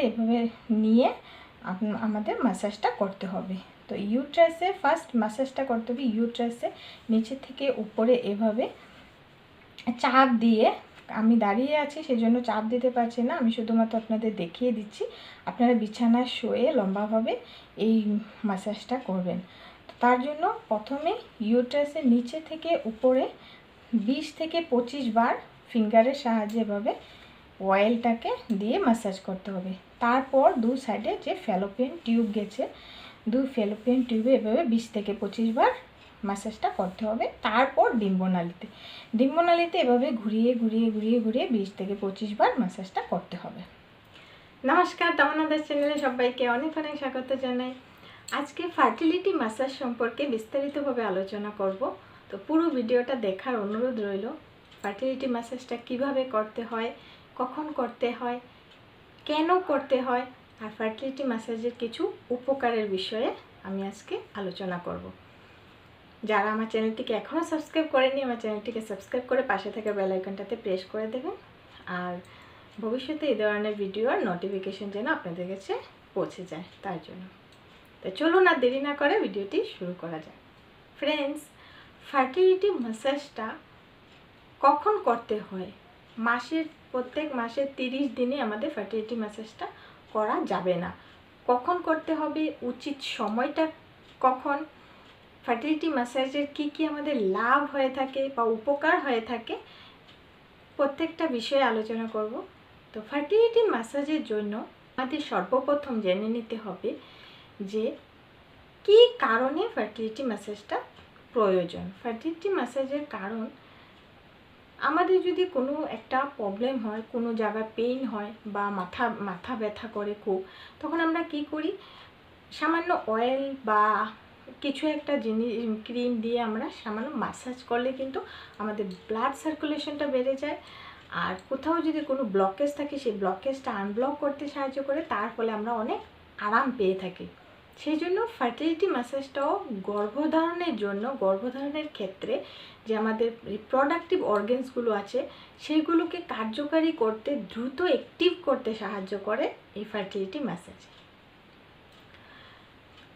এভাবে নিয়ে আমাদের ম্যাসাজটা করতে হবে। তো ইউট্রাসে ফার্স্ট ম্যাসাজটা করতে হবে। ইউট্রাসে নিচে থেকে উপরে এভাবে চাপ দিয়ে, আমি দাঁড়িয়ে আছি সেজন্য চাপ দিতে পারছি না, আমি শুধুমাত্র আপনাদের দেখিয়ে দিচ্ছি। আপনারা বিছানায় শুয়ে লম্বাভাবে এই ম্যাসাজটা করবেন। তার জন্য প্রথমে ইউট্রাসের নিচে থেকে উপরে 20 থেকে 25 বার ফিঙ্গারের সাহায্যে এভাবে অয়েলটাকে দিয়ে ম্যাসাজ করতে হবে। তারপর দু সাইডে যে ফ্যালোপিয়ান টিউব গেছে, দু ফ্যালোপিয়ান টিউবে এভাবে 20 থেকে 25 বার ম্যাসাজটা করতে হবে। তারপর ডিম্বনালীতে এভাবে ঘুরিয়ে ঘুরিয়ে ঘুরিয়ে ঘুরিয়ে 20 থেকে 25 বার ম্যাসাজটা করতে হবে। নমস্কার, তামান্নাদাস চ্যানেলে সবাইকে অনেক অনেক স্বাগত জানাই। আজকে ফার্টিলিটি ম্যাসাজ সম্পর্কে বিস্তারিতভাবে আলোচনা করব। তো পুরো ভিডিওটা দেখার অনুরোধ রইল। ফার্টিলিটি ম্যাসাজটা কিভাবে করতে হয়, কখন করতে হয়, কেন করতে হয়, আর ফার্টিলিটি ম্যাসাজের কিছু উপকারের বিষয়ে আমি আজকে আলোচনা করব। যারা আমার চ্যানেলটিকে এখনও সাবস্ক্রাইব করেনি, আমার চ্যানেলটিকে সাবস্ক্রাইব করে পাশে থাকা বেল আইকনটাতে প্রেস করে দেবেন, আর ভবিষ্যতে এই ধরনের ভিডিওর নোটিফিকেশন যেন আপনাদের কাছে পৌঁছে যায় তার জন্য। তো চলুন আর দেরি না করে ভিডিওটি শুরু করা যায়। ফ্রেন্ডস, ফার্টিলিটি ম্যাসাজটা কখন করতে হয়? প্রত্যেক মাসের 30 দিনে আমাদের ফার্টিলিটি ম্যাসাজটা করা যাবে না। কখন করতে হবে, উচিত সময়টা কখন, ফার্টিলিটি ম্যাসাজের কী কী আমাদের লাভ হয়ে থাকে বা উপকার হয়ে থাকে, প্রত্যেকটা বিষয়ে আলোচনা করব। তো ফার্টিলিটি ম্যাসাজের জন্য আমাদের সর্বপ্রথম জেনে নিতে হবে যে কী কারণে ফার্টিলিটি ম্যাসাজটা প্রয়োজন। ফার্টিলিটি ম্যাসাজের কারণ, আমাদের যদি কোনো একটা প্রবলেম হয়, কোনো জায়গায় পেইন হয় বা মাথা ব্যথা করে খুব, তখন আমরা কি করি, সামান্য অয়েল বা কিছু একটা জিনিস ক্রিম দিয়ে আমরা সামান্য ম্যাসাজ করলে কিন্তু আমাদের ব্লাড সার্কুলেশনটা বেড়ে যায়। আর কোথাও যদি কোনো ব্লকেজ থাকে, সেই ব্লকেজটা আনব্লক করতে সাহায্য করে, তার ফলে আমরা অনেক আরাম পেয়ে থাকি। সেই জন্য ফার্টিলিটি ম্যাসাজটাও গর্ভধারণের ক্ষেত্রে যে আমাদের রিপ্রোডাক্টিভ অর্গানসগুলো আছে সেইগুলোকে কার্যকারী করতে, দ্রুত অ্যাক্টিভ করতে সাহায্য করে এই ফার্টিলিটি ম্যাসাজ।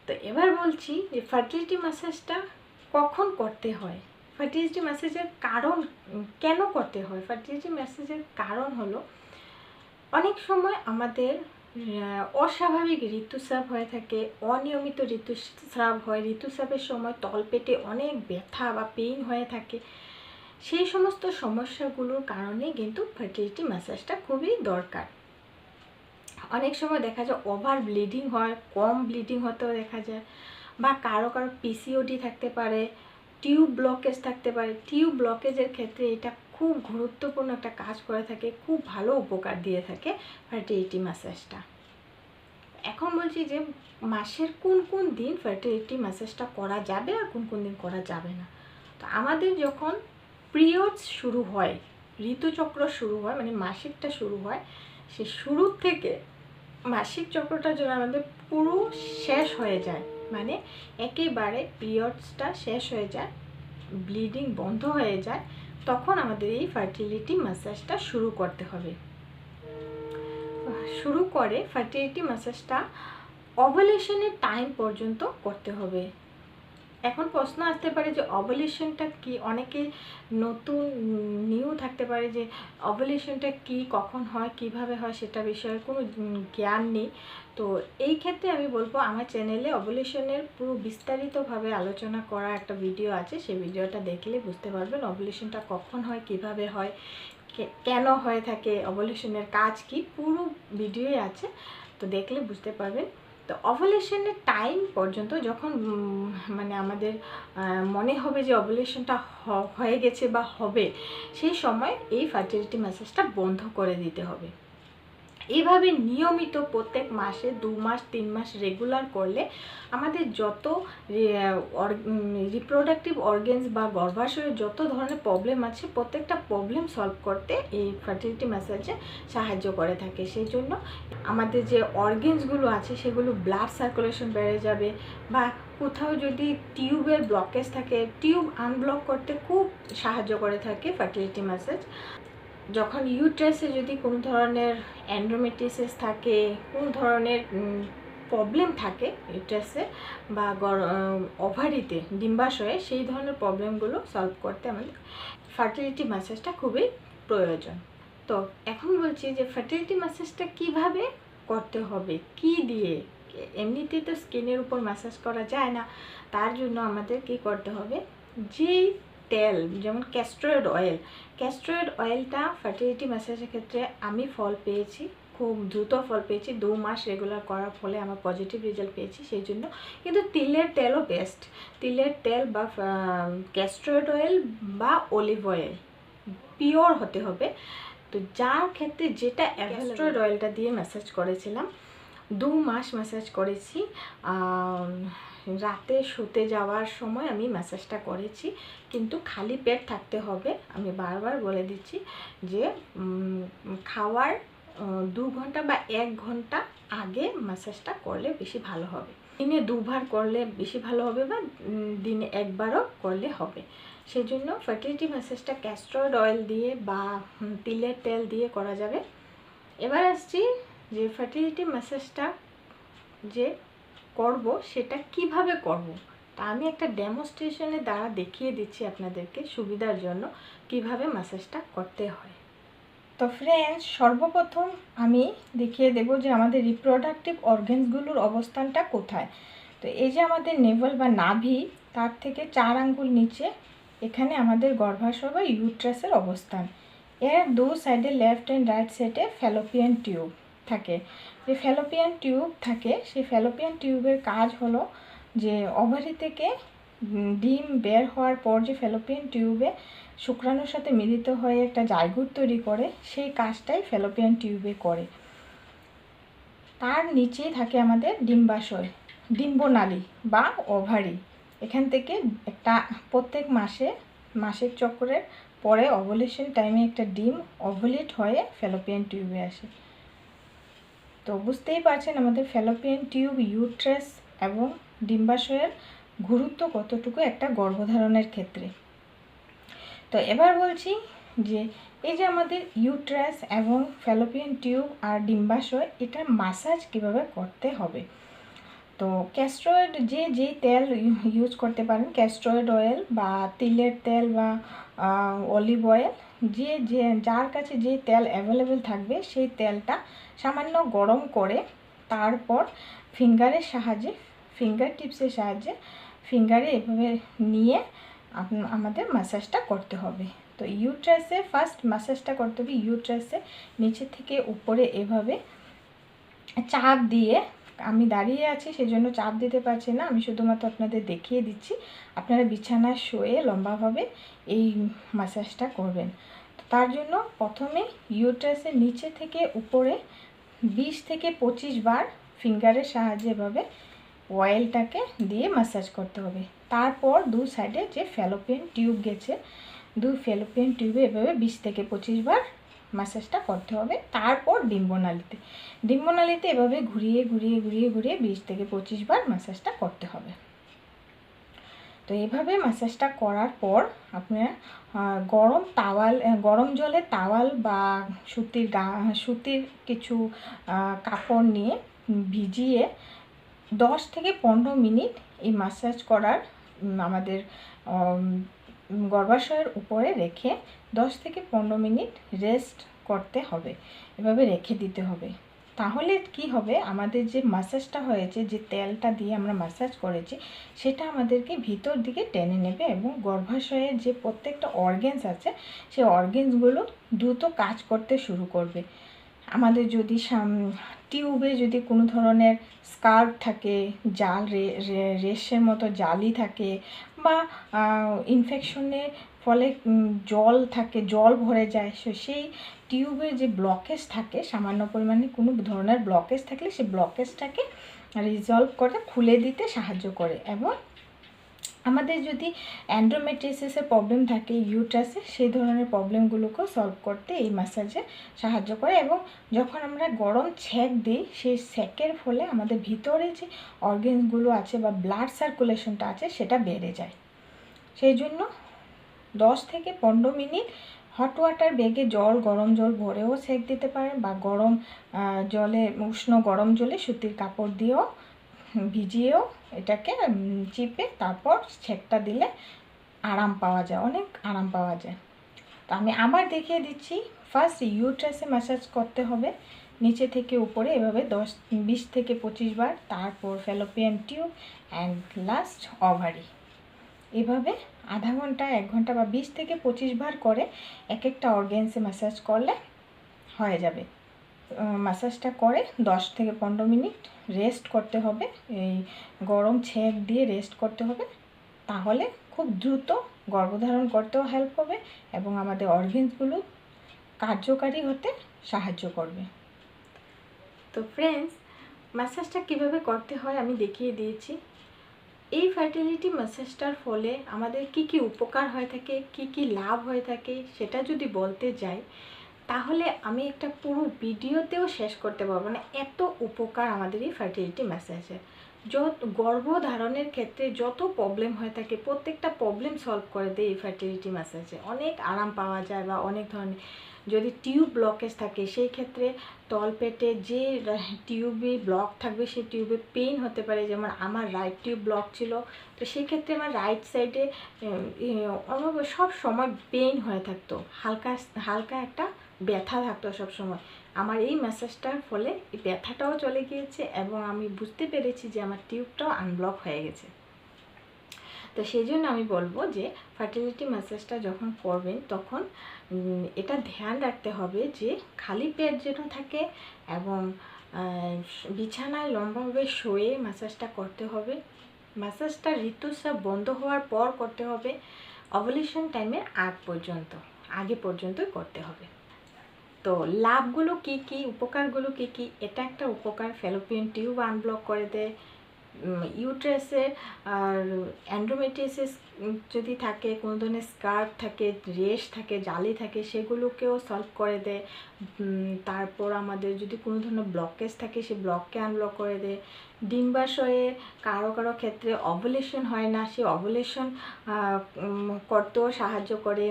তো এবার বলছি যে ফার্টিলিটি ম্যাসাজটা কখন করতে হয়, ফার্টিলিটি ম্যাসাজের কারণ কেন করতে হয়। ফার্টিলিটি ম্যাসাজের কারণ হলো, অনেক সময় আমাদের অস্বাভাবিক ঋতুস্রাব হয়ে থাকে, অনিয়মিত ঋতুস্রাব হয়, ঋতুস্রাবের সময় তলপেটে অনেক ব্যথা বা পেইন হয়ে থাকে। সেই সমস্ত সমস্যাগুলোর কারণে কিন্তু ফার্টিলিটি ম্যাসাজটা খুবই দরকার। অনেক সময় দেখা যায় ওভার ব্লিডিং হয়, কম ব্লিডিং হতেও দেখা যায়, বা কারো পিসিওডি থাকতে পারে, টিউব ব্লকেজ থাকতে পারে। টিউব ব্লকেজের ক্ষেত্রে এটা খুব গুরুত্বপূর্ণ একটা কাজ করে থাকে, খুব ভালো উপকার দিয়ে থাকে ফার্টিলিটি ম্যাসাজটা। এখন বলছি যে মাসের কোন কোন দিন ফার্টিলিটি ম্যাসাজটা করা যাবে আর কোন কোন দিন করা যাবে না। তো আমাদের যখন পিরিয়ডস শুরু হয়, ঋতুচক্র শুরু হয়, মানে মাসিকটা শুরু হয়, সে শুরুর থেকে মাসিক চক্রটা যেন আমাদের পুরো শেষ হয়ে যায়, মানে একেবারে পিরিয়ডসটা শেষ হয়ে যায়, ব্লিডিং বন্ধ হয়ে যায়, তখন আমাদের এই ফার্টিলিটি ম্যাসাজটা শুরু করতে হবে। ফার্টিলিটি ম্যাসাজটা ওভুলেশনের টাইম পর্যন্ত করতে হবে। এখন প্রশ্ন আসতে পারে যে ওভুলেশনটা কি, অনেকে নতুন নিউ থাকতে পারে যে ওভুলেশনটা কি, কখন হয়, কিভাবে হয়, সেটা বিষয়ে কোনো জ্ঞান নেই। তো এই ক্ষেত্রে আমি বলবো, আমার চ্যানেলে ওভুলেশনের পুরো বিস্তারিতভাবে আলোচনা করা একটা ভিডিও আছে, সেই ভিডিওটা দেখলে বুঝতে পারবেন ওভুলেশনটা কখন হয়, কিভাবে হয়, কেন হয়ে থাকে, ওভুলেশনের কাজ কি, পুরো ভিডিওই আছে, তো দেখলে বুঝতে পারবেন। তো ওভুলেশনের টাইম পর্যন্ত যখন মানে আমাদের মনে হবে যে ওভুলেশনটা হয়ে গেছে বা হবে, সেই সময় এই ফার্টিলিটি ম্যাসাজটা বন্ধ করে দিতে হবে। এইভাবে নিয়মিত প্রত্যেক মাসে 2 মাস 3 মাস রেগুলার করলে আমাদের যত রিপ্রোডাক্টিভ অর্গানস বা গর্ভাশয়ের যত ধরনের প্রবলেম আছে, প্রত্যেকটা প্রবলেম সলভ করতে এই ফার্টিলিটি ম্যাসাজে সাহায্য করে থাকে। সেই জন্য আমাদের যে অর্গানসগুলো আছে সেগুলো ব্লাড সার্কুলেশন বেড়ে যাবে, বা কোথাও যদি টিউবের ব্লকেজ থাকে, টিউব আনব্লক করতে খুব সাহায্য করে থাকে ফার্টিলিটি ম্যাসাজ। যখন ইউট্রাসে যদি কোনো ধরনের এন্ডোমেট্রিয়াসিস থাকে, কোনো ধরনের প্রবলেম থাকে ইউট্রাসে বা ওভারিতে, ডিম্বাশয়ে, সেই ধরনের প্রবলেমগুলো সলভ করতে আমাদের ফার্টিলিটি ম্যাসাজটা খুবই প্রয়োজন। তো এখন বলছি যে ফার্টিলিটি ম্যাসাজটা কিভাবে করতে হবে, কি দিয়ে। এমনিতেই তো স্কিনের উপর ম্যাসাজ করা যায় না, তার জন্য আমাদের কি করতে হবে, যেই তেল, যেমন ক্যাস্টর অয়েলটা ফার্টিলিটি ম্যাসাজের ক্ষেত্রে আমি ফল পেয়েছি, খুব দ্রুত ফল পেয়েছি। 2 মাস রেগুলার করার ফলে আমার পজিটিভ রেজাল্ট পেয়েছি, সেই জন্য। কিন্তু তিলের তেলও বেস্ট। তিলের তেল বা ক্যাস্টর অয়েল বা অলিভ অয়েল পিওর হতে হবে। তো যার ক্ষেত্রে যেটা ক্যাস্টর অয়েলটা দিয়ে ম্যাসাজ করেছিলাম, 2 মাস ম্যাসাজ করেছি। রাতে শুতে যাওয়ার সময় আমি ম্যাসাজটা করেছি, কিন্তু খালি পেট থাকতে হবে। আমি বারবার বলে দিচ্ছি যে খাওয়ার 2 ঘন্টা বা 1 ঘন্টা আগে ম্যাসাজটা করলে বেশি ভালো হবে। দিনে 2 বার করলে বেশি ভালো হবে, বা দিনে 1 বারও করলে হবে। সেই জন্য ফার্টিলিটি ম্যাসাজটা ক্যাস্টর অয়েল দিয়ে বা তিলের তেল দিয়ে করা যাবে। এবার আসছি যে ফার্টিলিটি ম্যাসাজটা যে করব সেটা কিভাবে করব, তা আমি একটা ডেমনস্ট্রেশনের দ্বারা দেখিয়ে দিচ্ছি আপনাদেরকে সুবিধার জন্য কিভাবে ম্যাসাজটা করতে হয়। তো ফ্রেন্ডস, সর্বপ্রথম আমি দেখিয়ে দেব যে আমাদের রিপ্রোডাক্টিভ অর্গানসগুলোর অবস্থানটা কোথায়। তো এই যে আমাদের নেভেল বা নাভি, তার থেকে 4 আঙ্গুল নিচে এখানে আমাদের গর্ভাশয় বা ইউট্রাসের অবস্থান। এর 2 সাইডে লেফট অ্যান্ড রাইট সাইডে ফ্যালোপিয়ান টিউব থাকে। যে ফ্যালোপিয়ান টিউব থাকে, সেই ফ্যালোপিয়ান টিউবের কাজ হলো যে ওভারি থেকে ডিম বের হওয়ার পর যে ফ্যালোপিয়ান টিউবে শুক্রাণুর সাথে মিলিত হয়ে একটা জাইগোট তৈরি করে, সেই কাজটাই ফ্যালোপিয়ান টিউবে করে। তার নিচেই থাকে আমাদের ডিম্বাশয়, ডিম্বনালী বা ওভারি। এখান থেকে একটা প্রত্যেক মাসের চক্রের পরে ওভুলেশন টাইমে একটা ডিম ওভুলেট হয়ে ফ্যালোপিয়ান টিউবে আসে। তো বুঝতেই পারছেন আমাদের ফ্যালোপিয়ান টিউব, ইউট্রাস এবং ডিম্বাশয়ের গুরুত্ব কতটুকু একটা গর্ভধারণের ক্ষেত্রে। তো এবার বলছি যে এই যে আমাদের ইউট্রাস এবং ফ্যালোপিয়ান টিউব আর ডিম্বাশয়, এটার মাসাজ কিভাবে করতে হবে। তো ক্যাস্টর যেই তেল ইউজ করতে পারেন, ক্যাস্টর অয়েল বা তিলের তেল বা অলিভ অয়েল, যার কাছে যে তেল অ্যাভেলেবেল থাকবে, সেই তেলটা সামান্য গরম করে তারপর ফিঙ্গারের সাহায্যে, ফিঙ্গার টিপসের সাহায্যে ফিঙ্গারে এভাবে নিয়ে আমাদের ম্যাসাজটা করতে হবে। তো ইউট্রাসে ফার্স্ট ম্যাসাজটা করতে হবে। ইউট্রাসে নিচে থেকে উপরে এভাবে চাপ দিয়ে, আমি দাঁড়িয়ে আছি সেজন্য চাপ দিতে পারছি না, আমি শুধুমাত্র আপনাদের দেখিয়ে দিচ্ছি। আপনারা বিছানায় শুয়ে লম্বাভাবে এই ম্যাসাজটা করবেন। তার জন্য প্রথমে ইউট্রাসের নিচে থেকে উপরে 20 থেকে 25 বার ফিঙ্গারের সাহায্যে এভাবে অয়েলটাকে দিয়ে ম্যাসাজ করতে হবে। তারপর 2 সাইডে যে ফ্যালোপিয়ান টিউব গেছে, 2 ফ্যালোপিয়ান টিউবে এভাবে 20 থেকে 25 বার ম্যাসাজটা করতে হবে। তারপর ডিম্বনালীতে এভাবে ঘুরিয়ে 20 থেকে 25 বার ম্যাসাজটা করতে হবে। তো এইভাবে ম্যাসাজটা করার পর আপনারা গরম জলে তাওয়াল বা সুতির কিছু কাপড় নিয়ে ভিজিয়ে 10 থেকে 15 মিনিট এই ম্যাসাজ করার আমাদের গর্ভাশয়ের উপরে রেখে 10 থেকে 15 মিনিট রেস্ট করতে হবে, এভাবে রেখে দিতে হবে। তাহলে কি হবে, আমাদের যে ম্যাসাজটা হয়েছে, যে তেলটা দিয়ে আমরা ম্যাসাজ করেছি, সেটা আমাদেরকে ভিতর দিকে টেনে নেবে এবং গর্ভাশয়ের যে প্রত্যেকটা অর্গ্যানস আছে, সেই অর্গ্যানসগুলো দ্রুত কাজ করতে শুরু করবে। আমাদের যদি টিউবে যদি কোনো ধরনের স্কার্ভ থাকে, রেশের মতো জালি থাকে, বা ইনফেকশনের ফলে জল ভরে যায়, সেই টিউবের যে ব্লকেজ থাকে, সামান্য পরিমাণে কোনো ধরনের ব্লকেজ থাকলে সেই ব্লকেজটাকে রিজলভ করে খুলে দিতে সাহায্য করে। এবং আমাদের যদি এন্ডোমেট্রিয়াসিসের প্রবলেম থাকে ইউট্রাসে, সেই ধরনের প্রবলেমগুলোকেও সলভ করতে এই ম্যাসাজে সাহায্য করে। এবং যখন আমরা গরম ছ্যাঁক দিই, সেই ছ্যাঁকের ফলে আমাদের ভিতরে যে অর্গানসগুলো আছে বা ব্লাড সার্কুলেশনটা আছে, সেটা বেড়ে যায়। সেই জন্য 10 থেকে 15 মিনিট হট ওয়াটার ব্যাগে গরম জল ভরেও সেঁক দিতে পারেন, বা উষ্ণ গরম জলে সুতির কাপড় দিয়েও ভিজিয়েও এটাকে চিপে তারপর সেঁকটা দিলে আরাম পাওয়া যায়, অনেক আরাম পাওয়া যায়। তো আমি আবার দেখিয়ে দিচ্ছি। ফার্স্ট ইউট্রাসে ম্যাসাজ করতে হবে নিচে থেকে উপরে এভাবে 20 থেকে 25 বার, তারপর Fallopian tube and last ovary. এভাবে আধা ঘন্টা 1 ঘন্টা বা 20 থেকে 25 বার করে এক একটা অর্গ্যানসে ম্যাসাজ করলে হয়ে যাবে। ম্যাসাজটা করে 10 থেকে 15 মিনিট রেস্ট করতে হবে, এই গরম ছেঁক দিয়ে রেস্ট করতে হবে। তাহলে খুব দ্রুত গর্ভধারণ করতেও হেল্প হবে এবং আমাদের অর্গ্যানসগুলো কার্যকারী হতে সাহায্য করবে। তো ফ্রেন্ডস, ম্যাসাজটা কীভাবে করতে হয় আমি দেখিয়ে দিয়েছি। এই ফার্টিলিটি ম্যাসাজটার ফলে আমাদের কি কি উপকার হয়ে থাকে, কি কি লাভ হয়ে থাকে, সেটা যদি বলতে যাই তাহলে আমি একটা পুরো ভিডিওতেও শেষ করতে পারবো না, এত উপকার আমাদের এই ফার্টিলিটি ম্যাসাজের। গর্ভধারণের ক্ষেত্রে যত প্রবলেম হয়ে থাকে প্রত্যেকটা প্রবলেম সলভ করে দেয় এই ফার্টিলিটি ম্যাসাজে। অনেক আরাম পাওয়া যায়, বা অনেক ধরনের যদি টিউব ব্লকেজ থাকে সেই ক্ষেত্রে তলপেটে যে টিউবে ব্লক থাকবে সেই টিউবে পেইন হতে পারে। যেমন আমার রাইট টিউব ব্লক ছিল, তো সেই ক্ষেত্রে আমার রাইট সাইডে সব সময় পেইন হয়ে থাকতো, হালকা হালকা একটা ব্যথা থাকতো সব সময়। আমার এই ম্যাসাজটার ফলে এই ব্যথাটাও চলে গিয়েছে এবং আমি বুঝতে পেরেছি যে আমার টিউবটাও আনব্লক হয়ে গেছে। তো সেই জন্য আমি বলবো যে ফার্টিলিটি ম্যাসাজটা যখন করবেন তখন এটা ধ্যান রাখতে হবে যে খালি পেট যেন থাকে এবং বিছানায় লম্বাভাবে শুয়ে ম্যাসাজটা করতে হবে। ম্যাসাজটা ঋতুস্রাব বন্ধ হওয়ার পর করতে হবে, ওভুলেশন টাইমের আগে পর্যন্তই করতে হবে। তো লাভগুলো কি কি, উপকারগুলো কি কি, এটা একটা উপকার, ফ্যালোপিয়ান টিউব আনব্লক করে দেয়। ইউট্রাসে আর অ্যান্ড্রোমেট্রিয়াসিস যদি থাকে, কোনো ধরনের স্কার থাকে, রেশ থাকে, জালি থাকে, সেগুলোকেও সলভ করে দেয়। তারপর আমাদের যদি কোনো ধরনের ব্লকেজ থাকে সেই ব্লককে আনব্লক করে দেয়। ডিম্বাশয়ে কারো কারো ক্ষেত্রে ওভুলেশন হয় না, সেই ওভুলেশন করতেও সাহায্য করে।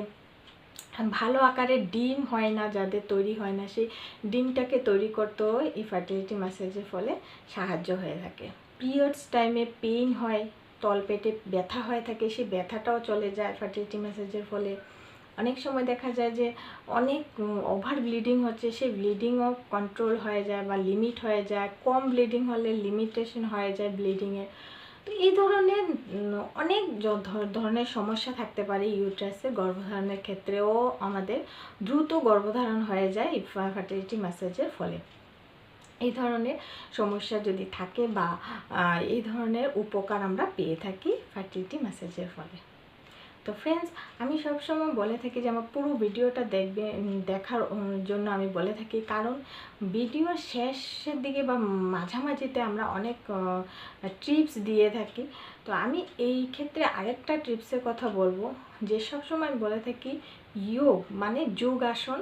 ভালো আকারের ডিম হয় না, যাদের তৈরি হয় না, সেই ডিমটাকে তৈরি করতেও এই ফার্টিলিটি ম্যাসাজের ফলে সাহায্য হয়ে থাকে। পিরিয়ডস টাইমে পেইন হয়, তলপেটে ব্যথা হয়ে থাকে, সেই ব্যথাটাও চলে যায় ফার্টিলিটি ম্যাসাজের ফলে। অনেক সময় দেখা যায় যে অনেক ওভার ব্লিডিং হচ্ছে, সেই ব্লিডিংও কন্ট্রোল হয়ে যায় বা লিমিট হয়ে যায়। কম ব্লিডিং হলে লিমিটেশন হয়ে যায় ব্লিডিংয়ের। তো এই ধরনের অনেক ধরনের সমস্যা থাকতে পারে ইউট্রাসে। গর্ভধারণের ক্ষেত্রেও আমাদের দ্রুত গর্ভধারণ হয়ে যায় এই ফার্টিলিটি ম্যাসাজের ফলে। এই ধরনের সমস্যা যদি থাকে বা এই ধরনের উপকার আমরা পেয়ে থাকি ফার্টিলিটি ম্যাসাজের ফলে। তো ফ্রেন্ডস, আমি সবসময় বলে থাকি যে আমার পুরো ভিডিওটা দেখার জন্য আমি বলে থাকি, কারণ ভিডিওর শেষের দিকে বা মাঝামাঝিতে আমরা অনেক টিপস দিয়ে থাকি। তো আমি এই ক্ষেত্রে আরেকটা টিপসের কথা বলবো, যে সবসময় আমি বলে থাকি যোগ মানে যোগাসন,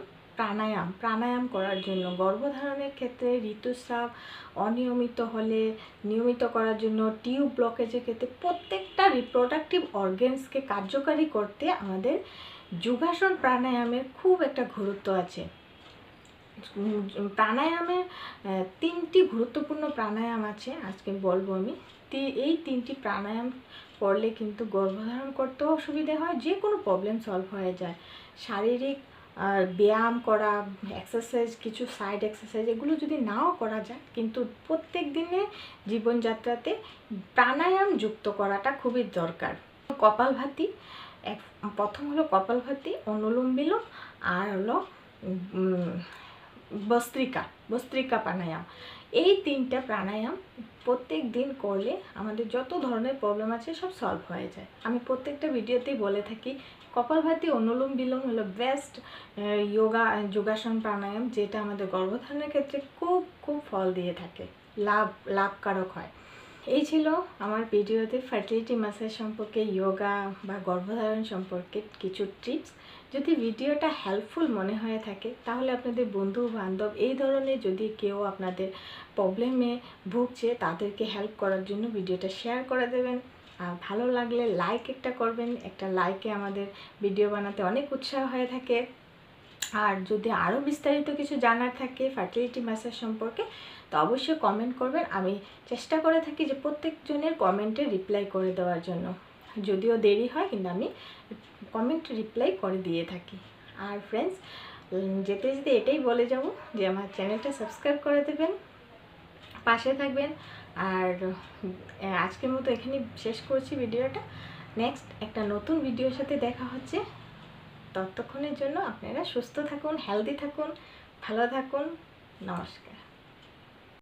প্রাণায়াম করার জন্য। গর্ভধারণের ক্ষেত্রে ঋতুস্রাব অনিয়মিত হলে নিয়মিত করার জন্য, টিউব ব্লকেজের ক্ষেত্রে প্রত্যেকটা রিপ্রোডাক্টিভ অর্গ্যানসকে কার্যকারী করতে আমাদের যোগাসন প্রাণায়ামের খুব একটা গুরুত্ব আছে। প্রাণায়ামের 3টি গুরুত্বপূর্ণ প্রাণায়াম আছে, আজকে বলবো আমি। এই 3টি প্রাণায়াম করলে কিন্তু গর্ভধারণ করতেও সুবিধা হয়, যে কোনো প্রবলেম সলভ হয়ে যায়। শারীরিক ব্যায়াম করা, এক্সারসাইজ, কিছু সাইড এক্সারসাইজ, এগুলো যদি নাও করা যায়, কিন্তু প্রত্যেক দিনে জীবনযাত্রাতে প্রাণায়াম যুক্ত করাটা খুবই দরকার। কপালভাতি, প্রথম হলো কপালভাতি, অনুলোম বিলোম, আর হলো ভস্ত্রিকা প্রাণায়াম। এই 3টা প্রাণায়াম প্রত্যেক দিন করলে আমাদের যত ধরনের প্রবলেম আছে সব সলভ হয়ে যায়। আমি প্রত্যেকটা ভিডিওতেই বলে থাকি কপালভাতি, অনুলোম বিলোম হলো বেস্ট যোগাসন প্রাণায়াম, যেটা আমাদের গর্ভধারণের ক্ষেত্রে খুব খুব ফল দিয়ে থাকে, লাভকারক হয়। এই ছিল আমার ভিডিওতে ফার্টিলিটি ম্যাসাজ সম্পর্কে, যোগা বা গর্ভধারণ সম্পর্কে কিছু টিপস। যদি ভিডিওটা হেল্পফুল মনে হয়ে থাকে তাহলে আপনাদের বন্ধু বান্ধব এই ধরনের যদি কেউ আপনাদের প্রবলেমে ভুগছে তাদেরকে হেল্প করার জন্য ভিডিওটা শেয়ার করে দেবেন। আর ভালো লাগলে লাইক একটা করবেন, একটা লাইকে আমাদের ভিডিও বানাতে অনেক উৎসাহ হয়ে থাকে। আর যদি আরও বিস্তারিত কিছু জানার থাকে ফার্টিলিটি ম্যাসাজ সম্পর্কে তো অবশ্যই কমেন্ট করবেন। আমি চেষ্টা করে থাকি যে প্রত্যেকজনের কমেন্টে রিপ্লাই করে দেওয়ার জন্য, যদিও দেরি হয় কিন্তু আমি কমেন্ট রিপ্লাই করে দিয়ে থাকি। আর ফ্রেন্ডস, যেতে যেতে এটাই বলে যাব যে আমার চ্যানেলটা সাবস্ক্রাইব করে দেবেন, পাশে থাকবেন। আর আজকের মতো এখানেই শেষ করছি ভিডিওটা। নেক্সট একটা নতুন ভিডিওর সাথে দেখা হচ্ছে। ততক্ষণের জন্য আপনারা সুস্থ থাকুন, হেলদি থাকুন, ভালো থাকুন। নমস্কার।